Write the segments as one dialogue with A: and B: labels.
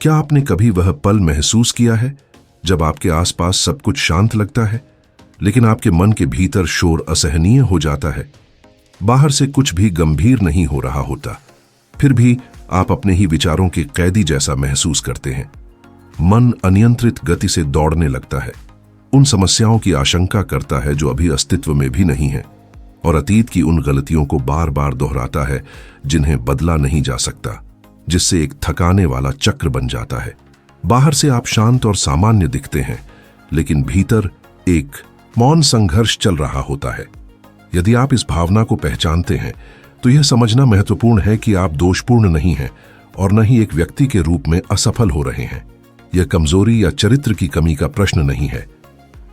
A: क्या आपने कभी वह पल महसूस किया है जब आपके आसपास सब कुछ शांत लगता है, लेकिन आपके मन के भीतर शोर असहनीय हो जाता है? बाहर से कुछ भी गंभीर नहीं हो रहा होता, फिर भी आप अपने ही विचारों के कैदी जैसा महसूस करते हैं। मन अनियंत्रित गति से दौड़ने लगता है, उन समस्याओं की आशंका करता है जो अभी अस्तित्व में भी नहीं है, और अतीत की उन गलतियों को बार बार दोहराता है जिन्हें बदला नहीं जा सकता, जिससे एक थकाने वाला चक्र बन जाता है। बाहर से आप शांत और सामान्य दिखते हैं, लेकिन भीतर एक मौन संघर्ष चल रहा होता है। यदि आप इस भावना को पहचानते हैं तो यह समझना महत्वपूर्ण है कि आप दोषपूर्ण नहीं हैं और न ही एक व्यक्ति के रूप में असफल हो रहे हैं। यह कमजोरी या चरित्र की कमी का प्रश्न नहीं है।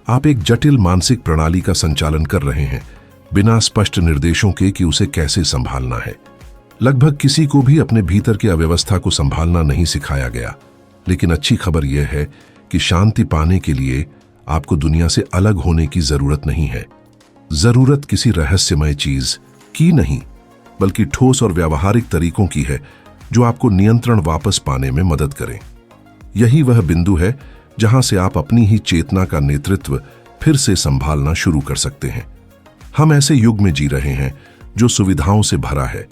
A: आप एक जटिल मानसिक प्रणाली का संचालन कर रहे हैं, बिना स्पष्ट निर्देशों के कि उसे कैसे संभालना है। लगभग किसी को भी अपने भीतर की अव्यवस्था को संभालना नहीं सिखाया गया, लेकिन अच्छी खबर यह है कि शांति पाने के लिए आपको दुनिया से अलग होने की जरूरत नहीं है। जरूरत किसी रहस्यमय चीज की नहीं, बल्कि ठोस और व्यावहारिक तरीकों की है जो आपको नियंत्रण वापस पाने में मदद करें। यही वह बिंदु है जहां से आप अपनी ही चेतना का नेतृत्व फिर से संभालना शुरू कर सकते हैं। हम ऐसे युग में जी रहे हैं जो सुविधाओं से भरा है,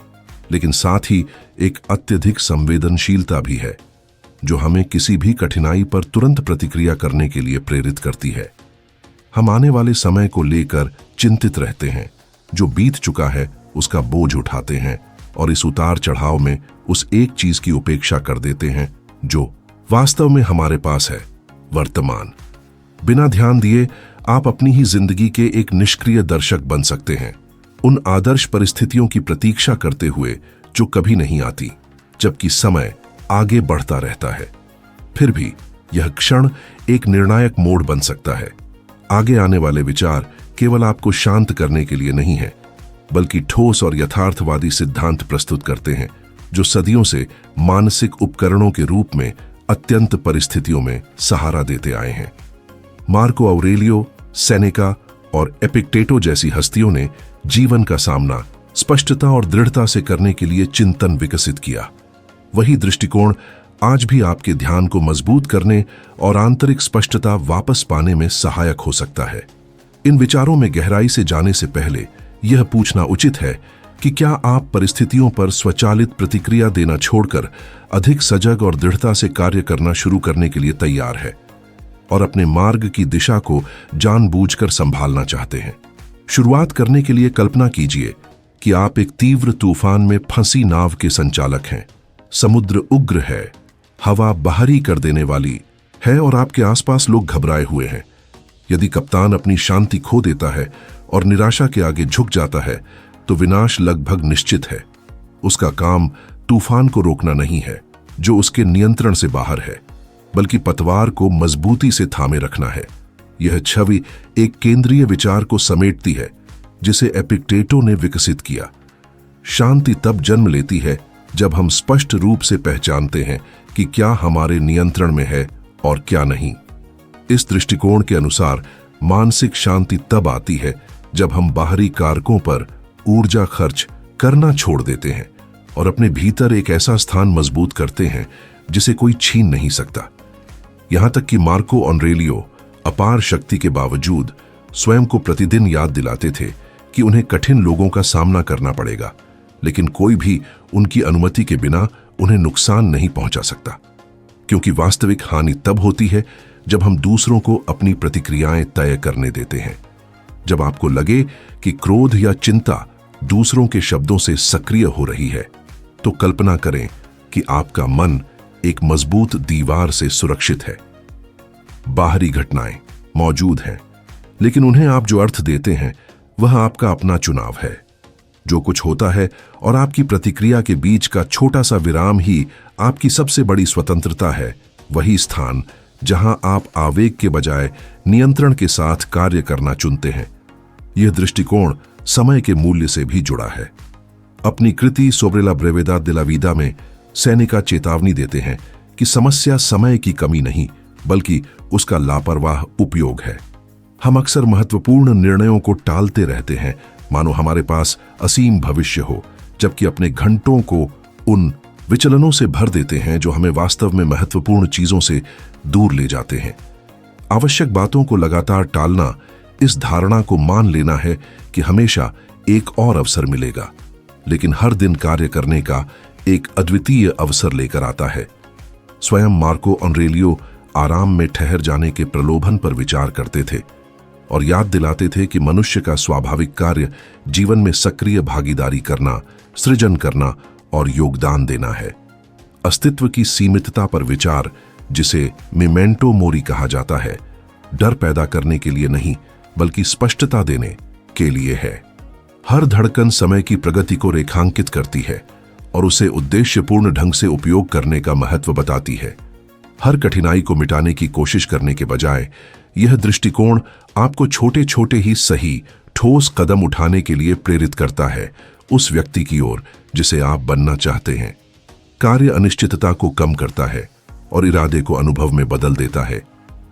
A: लेकिन साथ ही एक अत्यधिक संवेदनशीलता भी है जो हमें किसी भी कठिनाई पर तुरंत प्रतिक्रिया करने के लिए प्रेरित करती है। हम आने वाले समय को लेकर चिंतित रहते हैं, जो बीत चुका है उसका बोझ उठाते हैं और इस उतार चढ़ाव में उस एक चीज की उपेक्षा कर देते हैं जो वास्तव में हमारे पास है, वर्तमान। बिना ध्यान दिए आप अपनी ही जिंदगी के एक निष्क्रिय दर्शक बन सकते हैं, उन आदर्श परिस्थितियों की प्रतीक्षा करते हुए जो कभी नहीं आती, जबकि समय आगे बढ़ता रहता है। फिर भी यह क्षण एक निर्णायक मोड़ बन सकता है। आगे आने वाले विचार केवल आपको शांत करने के लिए नहीं है, बल्कि ठोस और यथार्थवादी सिद्धांत प्रस्तुत करते हैं जो सदियों से मानसिक उपकरणों के रूप में अत्यंत परिस्थितियों में सहारा देते आए हैं। मार्को ऑरेलियो, सेनेका और एपिक्टेटो जैसी हस्तियों ने जीवन का सामना स्पष्टता और दृढ़ता से करने के लिए चिंतन विकसित किया। वही दृष्टिकोण आज भी आपके ध्यान को मजबूत करने और आंतरिक स्पष्टता वापस पाने में सहायक हो सकता है। इन विचारों में गहराई से जाने से पहले यह पूछना उचित है कि क्या आप परिस्थितियों पर स्वचालित प्रतिक्रिया देना छोड़कर अधिक सजग और दृढ़ता से कार्य करना शुरू करने के लिए तैयार है और अपने मार्ग की दिशा को जानबूझकर संभालना चाहते हैं। शुरुआत करने के लिए कल्पना कीजिए कि आप एक तीव्र तूफान में फंसी नाव के संचालक हैं। समुद्र उग्र है, हवा बाहरी कर देने वाली है और आपके आसपास लोग घबराए हुए हैं। यदि कप्तान अपनी शांति खो देता है और निराशा के आगे झुक जाता है तो विनाश लगभग निश्चित है। उसका काम तूफान को रोकना नहीं है जो उसके नियंत्रण से बाहर है, बल्कि पतवार को मजबूती से थामे रखना है। यह छवि एक केंद्रीय विचार को समेटती है जिसे एपिक्टेटो ने विकसित किया। शांति तब जन्म लेती है जब हम स्पष्ट रूप से पहचानते हैं कि क्या हमारे नियंत्रण में है और क्या नहीं। इस दृष्टिकोण के अनुसार मानसिक शांति तब आती है जब हम बाहरी कारकों पर ऊर्जा खर्च करना छोड़ देते हैं और अपने भीतर एक ऐसा स्थान मजबूत करते हैं जिसे कोई छीन नहीं सकता। यहां तक कि मार्को ऑरेलियो अपार शक्ति के बावजूद स्वयं को प्रतिदिन याद दिलाते थे कि उन्हें कठिन लोगों का सामना करना पड़ेगा, लेकिन कोई भी उनकी अनुमति के बिना उन्हें नुकसान नहीं पहुंचा सकता, क्योंकि वास्तविक हानि तब होती है जब हम दूसरों को अपनी प्रतिक्रियाएं तय करने देते हैं। जब आपको लगे कि क्रोध या चिंता दूसरों के शब्दों से सक्रिय हो रही है, तो कल्पना करें कि आपका मन एक मजबूत दीवार से सुरक्षित है। बाहरी घटनाएं मौजूद हैं, लेकिन उन्हें आप जो अर्थ देते हैं वह आपका अपना चुनाव है। जो कुछ होता है और आपकी प्रतिक्रिया के बीच का छोटा सा विराम ही आपकी सबसे बड़ी स्वतंत्रता है, वही स्थान जहां आप आवेग के बजाय नियंत्रण के साथ कार्य करना चुनते हैं। यह दृष्टिकोण समय के मूल्य से भी जुड़ा है। अपनी कृति सोब्रे ला ब्रेवेदाद de la vida में सेनेका चेतावनी देते हैं कि समस्या समय की कमी नहीं, बल्कि उसका लापरवाह उपयोग है। हम अक्सर महत्वपूर्ण निर्णयों को टालते रहते हैं, मानो हमारे पास असीम भविष्य हो, जबकि अपने घंटों को उन विचलनों से भर देते हैं जो हमें वास्तव में महत्वपूर्ण चीजों से दूर ले जाते हैं। आवश्यक बातों को लगातार टालना इस धारणा को मान लेना है कि हमेशा एक और अवसर मिलेगा, लेकिन हर दिन कार्य करने का एक अद्वितीय अवसर लेकर आता है। स्वयं मार्को ऑरेलियो आराम में ठहर जाने के प्रलोभन पर विचार करते थे और याद दिलाते थे कि मनुष्य का स्वाभाविक कार्य जीवन में सक्रिय भागीदारी करना, सृजन करना और योगदान देना है। अस्तित्व की सीमितता पर विचार, जिसे मेमेंटो मोरी कहा जाता है, डर पैदा करने के लिए नहीं बल्कि स्पष्टता देने के लिए है। हर धड़कन समय की प्रगति को रेखांकित करती है और उसे उद्देश्यपूर्ण ढंग से उपयोग करने का महत्व बताती है। हर कठिनाई को मिटाने की कोशिश करने के बजाय यह दृष्टिकोण आपको छोटे छोटे ही सही ठोस कदम उठाने के लिए प्रेरित करता है, उस व्यक्ति की ओर जिसे आप बनना चाहते हैं। कार्य अनिश्चितता को कम करता है और इरादे को अनुभव में बदल देता है,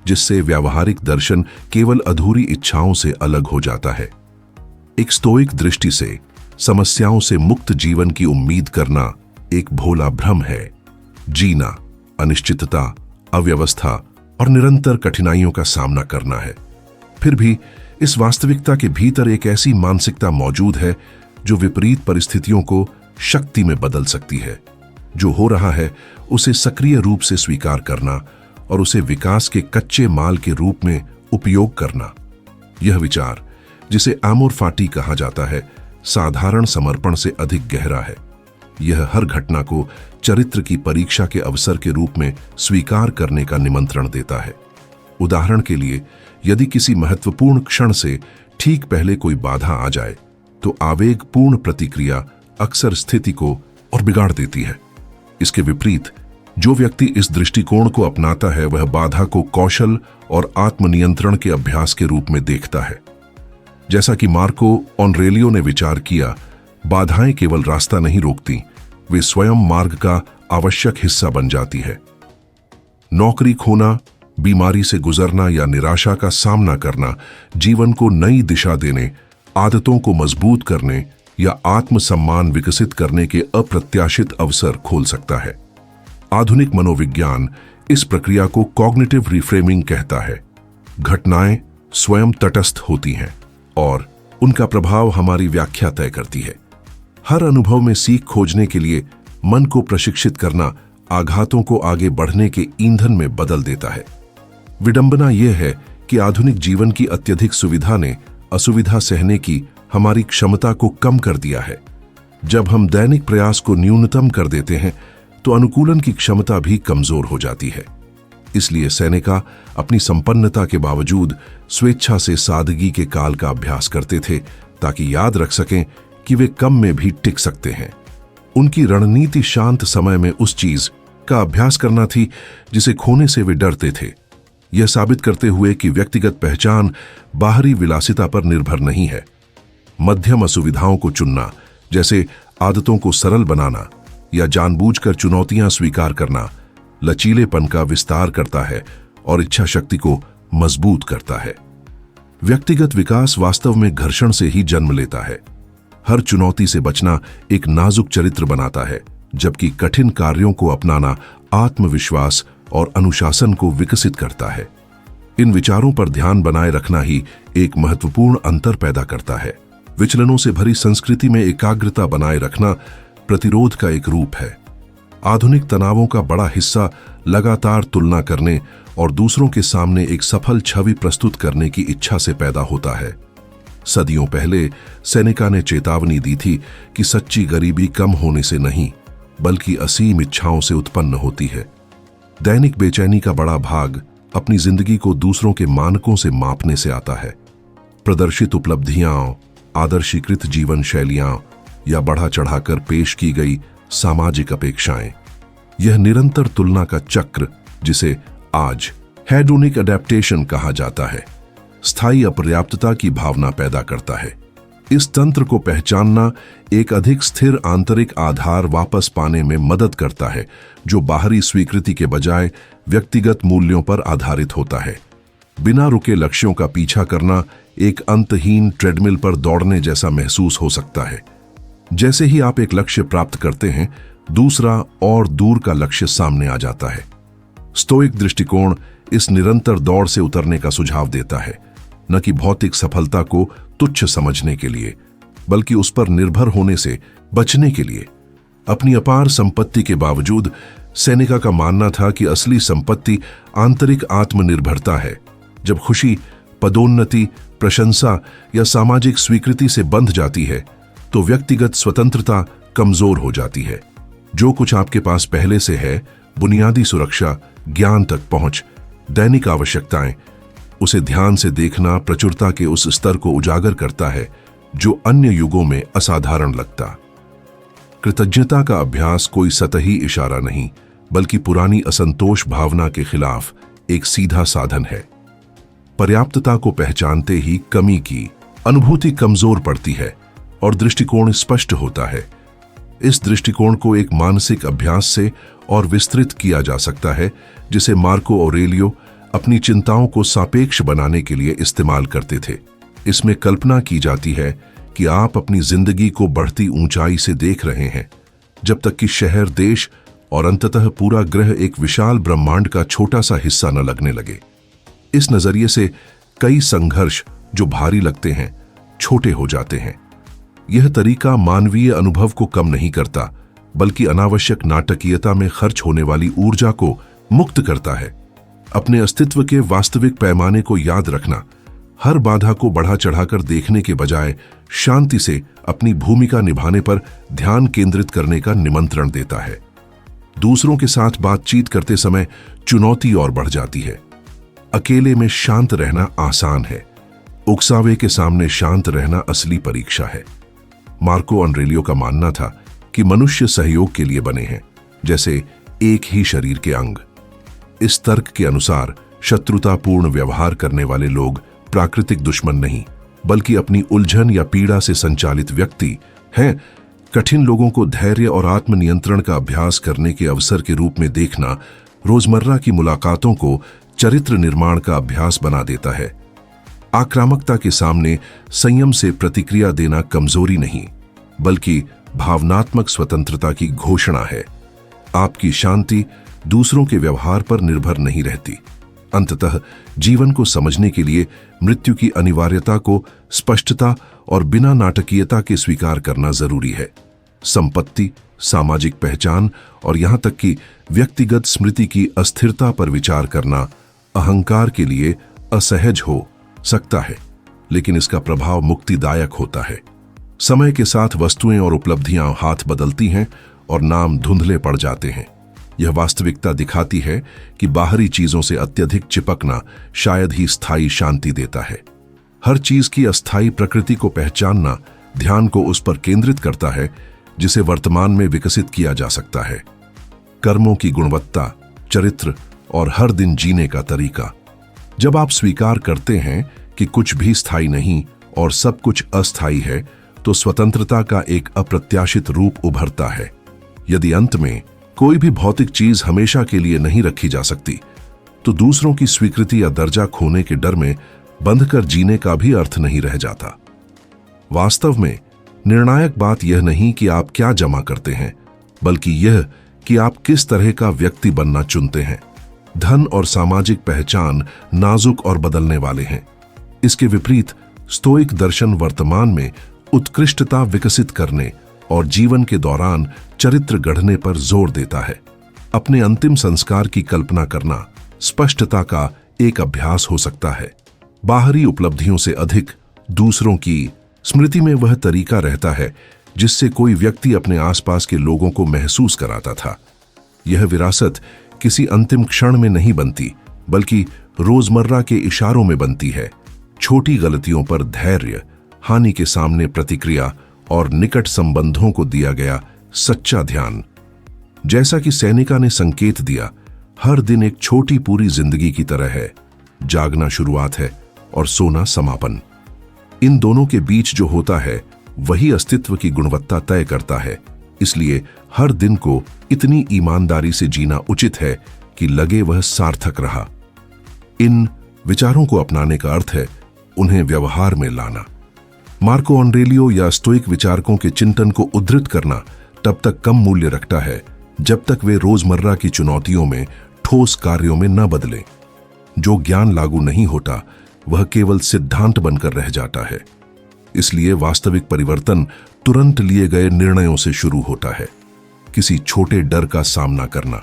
A: जिससे व्यावहारिक दर्शन केवल अधूरी इच्छाओं से अलग हो जाता है। एक स्टोइक दृष्टि से समस्याओं से मुक्त जीवन की उम्मीद करना एक भोला भ्रम है। जीना अनिश्चितता, अव्यवस्था और निरंतर कठिनाइयों का सामना करना है। फिर भी इस वास्तविकता के भीतर एक ऐसी मानसिकता मौजूद है जो विपरीत परिस्थितियों को शक्ति में बदल सकती है। जो हो रहा है उसे सक्रिय रूप से स्वीकार करना और उसे विकास के कच्चे माल के रूप में उपयोग करना। यह विचार, जिसे आमोर फाटी कहा जाता है, साधारण समर्पण से अधिक गहरा है। यह हर घटना को चरित्र की परीक्षा के अवसर के रूप में स्वीकार करने का निमंत्रण देता है। उदाहरण के लिए, यदि किसी महत्वपूर्ण क्षण से ठीक पहले कोई बाधा आ जाए तो आवेगपूर्ण प्रतिक्रिया अक्सर स्थिति को और बिगाड़ देती है। इसके विपरीत, जो व्यक्ति इस दृष्टिकोण को अपनाता है वह बाधा को कौशल और आत्मनियंत्रण के अभ्यास के रूप में देखता है। जैसा कि मार्को ऑरेलियो ने विचार किया, बाधाएं केवल रास्ता नहीं रोकती, वे स्वयं मार्ग का आवश्यक हिस्सा बन जाती है। नौकरी खोना, बीमारी से गुजरना या निराशा का सामना करना जीवन को नई दिशा देने, आदतों को मजबूत करने या आत्मसम्मान विकसित करने के अप्रत्याशित अवसर खोल सकता है। आधुनिक मनोविज्ञान इस प्रक्रिया को कॉग्निटिव रिफ्रेमिंग कहता है। घटनाएं स्वयं तटस्थ होती हैं और उनका प्रभाव हमारी व्याख्या तय करती है। हर अनुभव में सीख खोजने के लिए मन को प्रशिक्षित करना आघातों को आगे बढ़ने के ईंधन में बदल देता है। विडंबना यह है कि आधुनिक जीवन की अत्यधिक सुविधा ने असुविधा सहने की हमारी क्षमता को कम कर दिया है। जब हम दैनिक प्रयास को न्यूनतम कर देते हैं तो अनुकूलन की क्षमता भी कमजोर हो जाती है। इसलिए सेनेका अपनी संपन्नता के बावजूद स्वेच्छा से सादगी के काल का अभ्यास करते थे, ताकि याद रख सकें कि वे कम में भी टिक सकते हैं। उनकी रणनीति शांत समय में उस चीज का अभ्यास करना थी जिसे खोने से वे डरते थे, यह साबित करते हुए कि व्यक्तिगत पहचान बाहरी विलासिता पर निर्भर नहीं है। मध्यम असुविधाओं को चुनना, जैसे आदतों को सरल बनाना या जानबूझकर चुनौतियां स्वीकार करना, लचीलेपन का विस्तार करता है और इच्छा शक्ति को मजबूत करता है। व्यक्तिगत विकास वास्तव में घर्षण से ही जन्म लेता है। हर चुनौती से बचना एक नाजुक चरित्र बनाता है, जबकि कठिन कार्यों को अपनाना आत्मविश्वास और अनुशासन को विकसित करता है। इन विचारों पर ध्यान बनाए रखना ही एक महत्वपूर्ण अंतर पैदा करता है। विचलनों से भरी संस्कृति में एकाग्रता बनाए रखना प्रतिरोध का एक रूप है। आधुनिक तनावों का बड़ा हिस्सा लगातार तुलना करने और दूसरों के सामने एक सफल छवि प्रस्तुत करने की इच्छा से पैदा होता है। सदियों पहले सेनेका ने चेतावनी दी थी कि सच्ची गरीबी कम होने से नहीं, बल्कि असीम इच्छाओं से उत्पन्न होती है। दैनिक बेचैनी का बड़ा भाग अपनी जिंदगी को दूसरों के मानकों से मापने से आता है। प्रदर्शित उपलब्धियां, आदर्शीकृत जीवन शैलियां या बढ़ा चढ़ाकर पेश की गई सामाजिक अपेक्षाएं, यह निरंतर तुलना का चक्र, जिसे आज हेडोनिक अडेप्टेशन कहा जाता है, स्थायी अपर्याप्तता की भावना पैदा करता है। इस तंत्र को पहचानना एक अधिक स्थिर आंतरिक आधार वापस पाने में मदद करता है, जो बाहरी स्वीकृति के बजाय व्यक्तिगत मूल्यों पर आधारित होता है। बिना रुके लक्ष्यों का पीछा करना एक अंतहीन ट्रेडमिल पर दौड़ने जैसा महसूस हो सकता है। जैसे ही आप एक लक्ष्य प्राप्त करते हैं, दूसरा और दूर का लक्ष्य सामने आ जाता है। स्टोइक दृष्टिकोण इस निरंतर दौड़ से उतरने का सुझाव देता है, न कि भौतिक सफलता को तुच्छ समझने के लिए, बल्कि उस पर निर्भर होने से बचने के लिए। अपनी अपार संपत्ति के बावजूद सेनेका का मानना था कि असली संपत्ति आंतरिक आत्मनिर्भरता है। जब खुशी, पदोन्नति, प्रशंसा या सामाजिक स्वीकृति से बंध जाती है तो व्यक्तिगत स्वतंत्रता कमजोर हो जाती है। जो कुछ आपके पास पहले से है, बुनियादी सुरक्षा, ज्ञान तक पहुंच, दैनिक आवश्यकताएं, उसे ध्यान से देखना प्रचुरता के उस स्तर को उजागर करता है जो अन्य युगों में असाधारण लगता। कृतज्ञता का अभ्यास कोई सतही इशारा नहीं, बल्कि पुरानी असंतोष भावना के खिलाफ एक सीधा साधन है। पर्याप्तता को पहचानते ही कमी की अनुभूति कमजोर पड़ती है और दृष्टिकोण स्पष्ट होता है। इस दृष्टिकोण को एक मानसिक अभ्यास से और विस्तृत किया जा सकता है, जिसे मार्को ऑरेलियो अपनी चिंताओं को सापेक्ष बनाने के लिए इस्तेमाल करते थे। इसमें कल्पना की जाती है कि आप अपनी जिंदगी को बढ़ती ऊंचाई से देख रहे हैं, जब तक कि शहर, देश और अंततः पूरा ग्रह एक विशाल ब्रह्मांड का छोटा सा हिस्सा न लगने लगे। इस नजरिए से कई संघर्ष जो भारी लगते हैं, छोटे हो जाते हैं। यह तरीका मानवीय अनुभव को कम नहीं करता, बल्कि अनावश्यक नाटकीयता में खर्च होने वाली ऊर्जा को मुक्त करता है। अपने अस्तित्व के वास्तविक पैमाने को याद रखना हर बाधा को बढ़ा चढ़ाकर देखने के बजाय शांति से अपनी भूमिका निभाने पर ध्यान केंद्रित करने का निमंत्रण देता है। दूसरों के साथ बातचीत करते समय चुनौती और बढ़ जाती है। अकेले में शांत रहना आसान है, उकसावे के सामने शांत रहना असली परीक्षा है। मार्को ऑरेलियो का मानना था कि मनुष्य सहयोग के लिए बने हैं, जैसे एक ही शरीर के अंग। इस तर्क के अनुसार शत्रुतापूर्ण व्यवहार करने वाले लोग प्राकृतिक दुश्मन नहीं, बल्कि अपनी उलझन या पीड़ा से संचालित व्यक्ति हैं। कठिन लोगों को धैर्य और आत्मनियंत्रण का अभ्यास करने के अवसर के रूप में देखना रोजमर्रा की मुलाकातों को चरित्र निर्माण का अभ्यास बना देता है। आक्रामकता के सामने संयम से प्रतिक्रिया देना कमजोरी नहीं, बल्कि भावनात्मक स्वतंत्रता की घोषणा है। आपकी शांति दूसरों के व्यवहार पर निर्भर नहीं रहती। अंततः जीवन को समझने के लिए मृत्यु की अनिवार्यता को स्पष्टता और बिना नाटकीयता के स्वीकार करना जरूरी है। संपत्ति, सामाजिक पहचान और यहां तक कि व्यक्तिगत स्मृति की अस्थिरता पर विचार करना अहंकार के लिए असहज हो सकता है, लेकिन इसका प्रभाव मुक्तिदायक होता है। समय के साथ वस्तुएं और उपलब्धियां हाथ बदलती हैं और नाम धुंधले पड़ जाते हैं। यह वास्तविकता दिखाती है कि बाहरी चीजों से अत्यधिक चिपकना शायद ही स्थायी शांति देता है। हर चीज की अस्थायी प्रकृति को पहचानना ध्यान को उस पर केंद्रित करता है जिसे वर्तमान में विकसित किया जा सकता है। कर्मों की गुणवत्ता, चरित्र और हर दिन जीने का तरीका। जब आप स्वीकार करते हैं कि कुछ भी स्थायी नहीं और सब कुछ अस्थायी है, तो स्वतंत्रता का एक अप्रत्याशित रूप उभरता है। यदि अंत में कोई भी भौतिक चीज हमेशा के लिए नहीं रखी जा सकती, तो दूसरों की स्वीकृति या दर्जा खोने के डर में बंधकर जीने का भी अर्थ नहीं रह जाता। वास्तव में निर्णायक बात यह नहीं कि आप क्या जमा करते हैं, बल्कि यह कि आप किस तरह का व्यक्ति बनना चुनते हैं। धन और सामाजिक पहचान नाजुक और बदलने वाले हैं। इसके विपरीत स्टोइक दर्शन वर्तमान में उत्कृष्टता विकसित करने और जीवन के दौरान चरित्र गढ़ने पर जोर देता है। अपने अंतिम संस्कार की कल्पना करना स्पष्टता का एक अभ्यास हो सकता है। बाहरी उपलब्धियों से अधिक दूसरों की स्मृति में वह तरीका रहता है जिससे कोई व्यक्ति अपने आसपास के लोगों को महसूस कराता था। यह विरासत किसी अंतिम क्षण में नहीं बनती, बल्कि रोजमर्रा के इशारों में बनती है। छोटी गलतियों पर धैर्य, हानि के सामने प्रतिक्रिया और निकट संबंधों को दिया गया सच्चा ध्यान। जैसा कि सेनेका ने संकेत दिया, हर दिन एक छोटी पूरी जिंदगी की तरह है। जागना शुरुआत है और सोना समापन। इन दोनों के बीच जो होता है वही अस्तित्व की गुणवत्ता तय करता है। इसलिए हर दिन को इतनी ईमानदारी से जीना उचित है कि लगे वह सार्थक रहा। इन विचारों को अपनाने का अर्थ है उन्हें व्यवहार में लाना। मार्को ऑरेलियो या स्टोइक विचारकों के चिंतन को उद्धृत करना तब तक कम मूल्य रखता है जब तक वे रोजमर्रा की चुनौतियों में ठोस कार्यों में न बदलें। जो ज्ञान लागू नहीं होता वह केवल सिद्धांत बनकर रह जाता है। इसलिए वास्तविक परिवर्तन तुरंत लिए गए निर्णयों से शुरू होता है। किसी छोटे डर का सामना करना,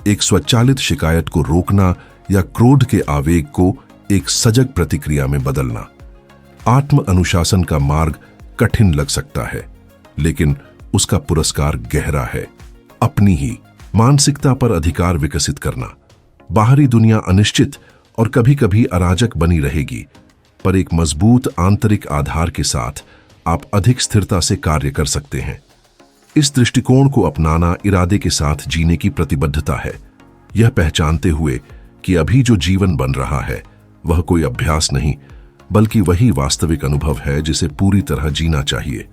A: एक स्वचालित शिकायत को रोकना या क्रोध के आवेग को एक सजग प्रतिक्रिया में बदलना। आत्म अनुशासन का मार्ग कठिन लग सकता है, लेकिन उसका पुरस्कार गहरा है। अपनी ही मानसिकता पर अधिकार विकसित करना। बाहरी दुनिया अनिश्चित और कभी कभी अराजक बनी रहेगी, पर एक मजबूत आंतरिक आधार के साथ आप अधिक स्थिरता से कार्य कर सकते हैं। इस दृष्टिकोण को अपनाना इरादे के साथ जीने की प्रतिबद्धता है, यह पहचानते हुए कि अभी जो जीवन बन रहा है वह कोई अभ्यास नहीं, बल्कि वही वास्तविक अनुभव है जिसे पूरी तरह जीना चाहिए।